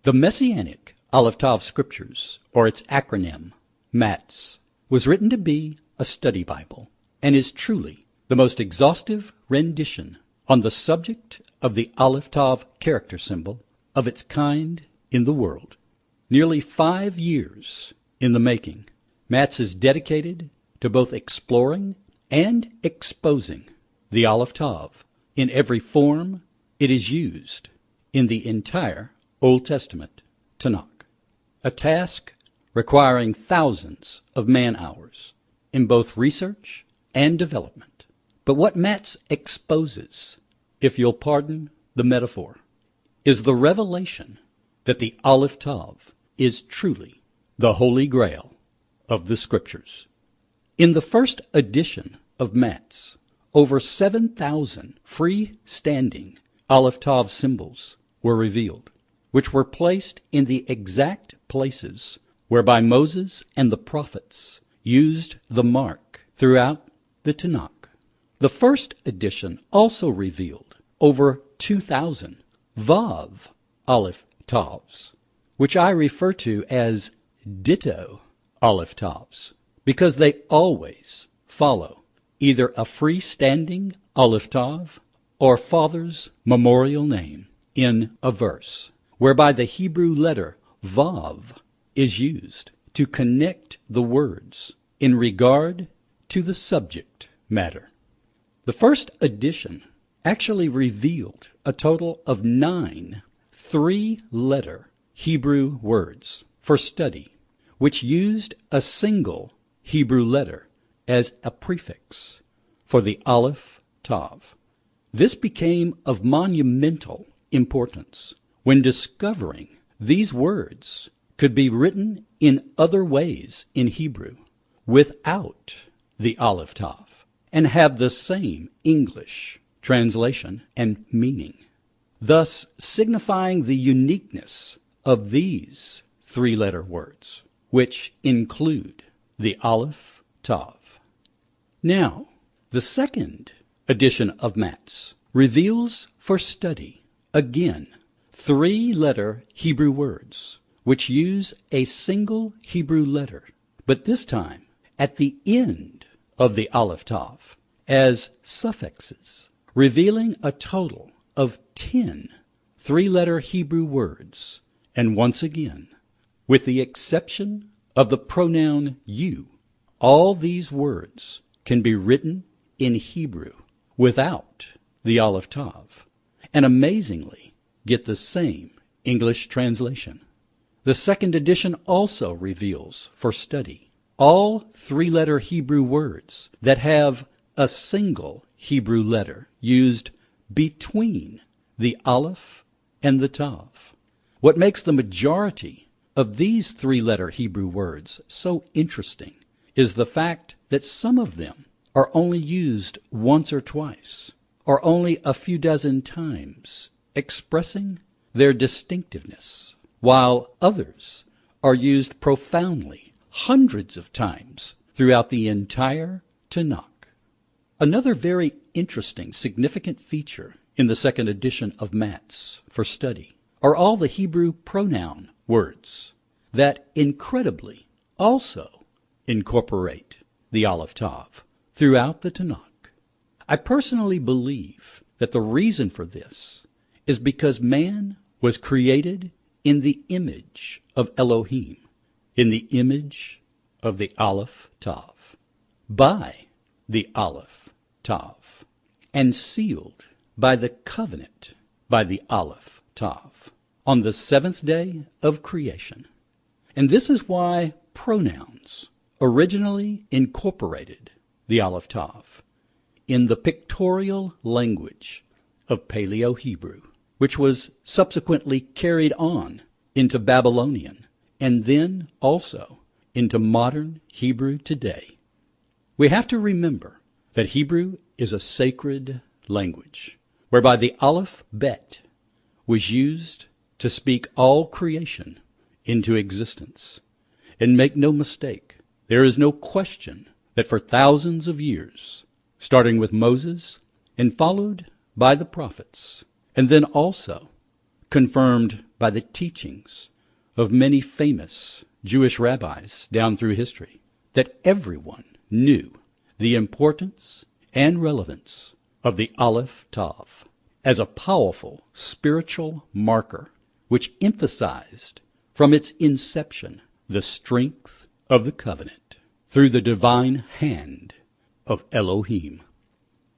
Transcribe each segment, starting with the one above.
The Messianic Aleph Tav Scriptures, or its acronym, MATS, was written to be a study Bible and is truly the most exhaustive rendition on the subject of the Aleph Tav character symbol of its kind in the world. Nearly 5 years in the making, MATS is dedicated to both exploring and exposing the Aleph Tav in every form it is used in the entire Old Testament Tanakh, a task requiring thousands of man-hours in both research and development. But what MATS exposes, if you'll pardon the metaphor, is the revelation that the Aleph Tav is truly the Holy Grail of the Scriptures. In the first edition of MATS, over 7,000 freestanding Aleph Tav symbols were revealed, which were placed in the exact places whereby Moses and the prophets used the mark throughout the Tanakh. The first edition also revealed over 2,000 Vav Aleph Tavs, which I refer to as ditto Aleph Tavs, because they always follow either a freestanding Aleph Tav or Father's memorial name in a verse, whereby the Hebrew letter Vav is used to connect the words in regard to the subject matter. The first edition actually revealed a total of 9 3-letter Hebrew words for study, which used a single Hebrew letter as a prefix for the Aleph Tav. This became of monumental importance when discovering these words could be written in other ways in Hebrew without the Aleph Tav and have the same English translation and meaning, thus signifying the uniqueness of these 3-letter words, which include the Aleph Tav. Now, the second edition of MATS reveals for study, again, 3-letter Hebrew words, which use a single Hebrew letter, but this time at the end of the Aleph Tav, as suffixes, revealing a total of 10 3-letter Hebrew words, and once again, with the exception of the pronoun you, all these words can be written in Hebrew without the Aleph Tav, and amazingly get the same English translation. The second edition also reveals for study all 3-letter Hebrew words that have a single Hebrew letter used between the Aleph and the Tav. What makes the majority of these 3-letter Hebrew words so interesting is the fact that some of them are only used once or twice, or only a few dozen times, expressing their distinctiveness, while others are used profoundly hundreds of times throughout the entire Tanakh. Another very interesting, significant feature in the second edition of MATS for study are all the Hebrew pronoun words that incredibly also incorporate the Aleph Tav throughout the Tanakh. I personally believe that the reason for this is because man was created in the image of Elohim, in the image of the Aleph Tav, by the Aleph Tav, and sealed by the covenant by the Aleph Tav on the 7th day of creation. And this is why pronouns originally incorporated the Aleph Tav in the pictorial language of Paleo-Hebrew, which was subsequently carried on into Babylonian and then also into modern Hebrew today. We have to remember that Hebrew is a sacred language, whereby the Aleph Bet was used to speak all creation into existence. And make no mistake, there is no question that for thousands of years, starting with Moses and followed by the prophets, and then also confirmed by the teachings of many famous Jewish rabbis down through history that everyone knew the importance and relevance of the Aleph Tav as a powerful spiritual marker which emphasized from its inception the strength of the covenant through the divine hand of Elohim.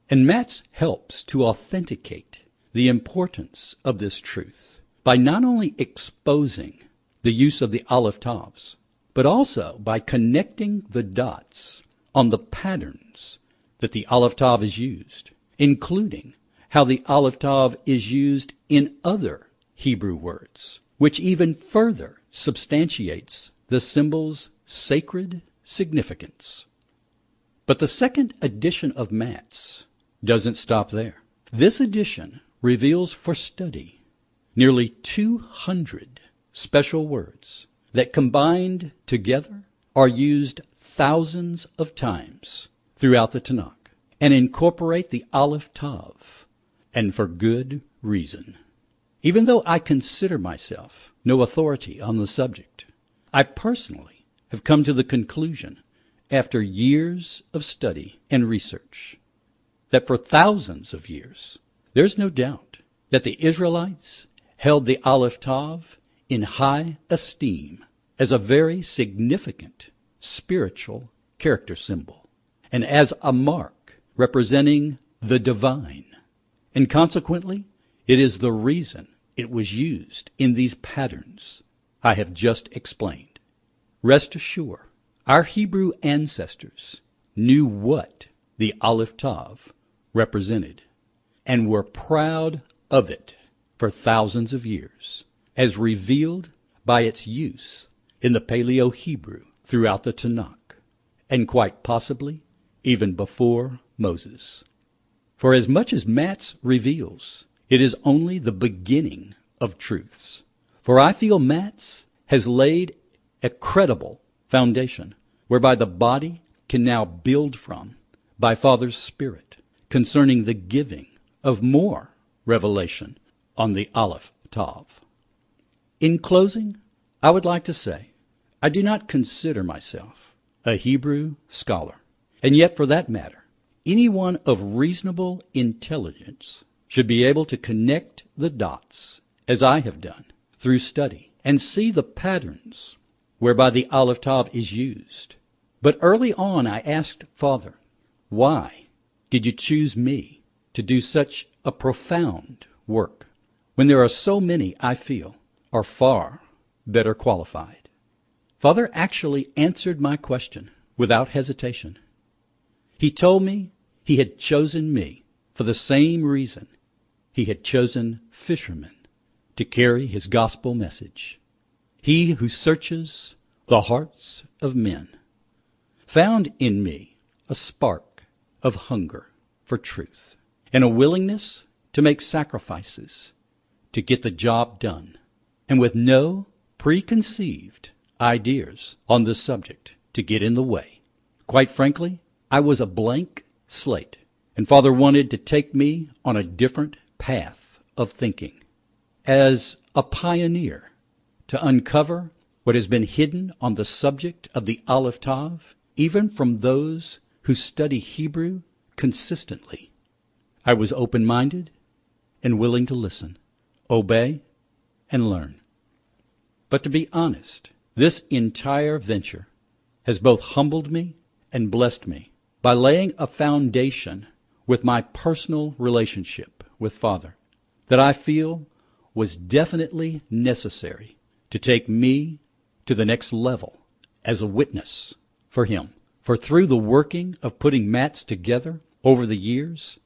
And Matz helps to authenticate the importance of this truth by not only exposing the use of the Aleph Tavs, but also by connecting the dots on the patterns that the Aleph Tav is used, including how the Aleph Tav is used in other Hebrew words, which even further substantiates the symbol's sacred significance. But the second edition of Matz doesn't stop there. This edition reveals for study nearly 200 special words that combined together are used thousands of times throughout the Tanakh and incorporate the Aleph Tav, and for good reason. Even though I consider myself no authority on the subject, I personally have come to the conclusion, after years of study and research, that for thousands of years, there's no doubt that the Israelites held the Aleph Tav in high esteem as a very significant spiritual character symbol and as a mark representing the divine. And consequently, it is the reason it was used in these patterns I have just explained. Rest assured, our Hebrew ancestors knew what the Aleph Tav represented and were proud of it for thousands of years, as revealed by its use in the Paleo-Hebrew throughout the Tanakh, and quite possibly even before Moses. For as much as Matz reveals, it is only the beginning of truths. For I feel Matz has laid a credible foundation whereby the body can now build from by Father's Spirit concerning the giving of more revelation on the Aleph Tav. In closing, I would like to say I do not consider myself a Hebrew scholar, and yet for that matter, anyone of reasonable intelligence should be able to connect the dots, as I have done, through study, and see the patterns whereby the Aleph Tav is used. But early on I asked Father, why did you choose me to do such a profound work, when there are so many I feel are far better qualified? Father actually answered my question without hesitation. He told me he had chosen me for the same reason he had chosen fishermen to carry his gospel message. He who searches the hearts of men found in me a spark of hunger for truth and a willingness to make sacrifices to get the job done, and with no preconceived ideas on the subject to get in the way. Quite frankly, I was a blank slate, and Father wanted to take me on a different path of thinking, as a pioneer, to uncover what has been hidden on the subject of the Aleph Tav, even from those who study Hebrew consistently. I was open-minded and willing to listen, obey, and learn. But to be honest, this entire venture has both humbled me and blessed me by laying a foundation with my personal relationship with Father that I feel was definitely necessary to take me to the next level as a witness for Him. For through the working of putting Matz together over the years,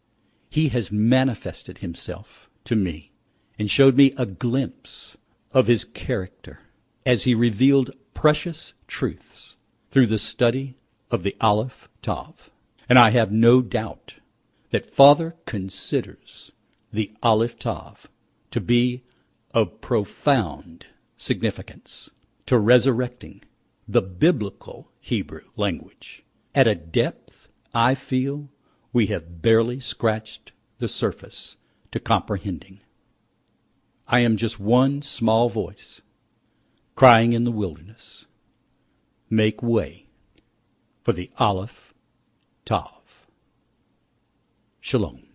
he has manifested himself to me and showed me a glimpse of his character as he revealed precious truths through the study of the Aleph Tav. And I have no doubt that Father considers the Aleph Tav to be of profound significance to resurrecting the biblical Hebrew language at a depth I feel we have barely scratched the surface to comprehending. I am just one small voice crying in the wilderness, make way for the Aleph Tav. Shalom.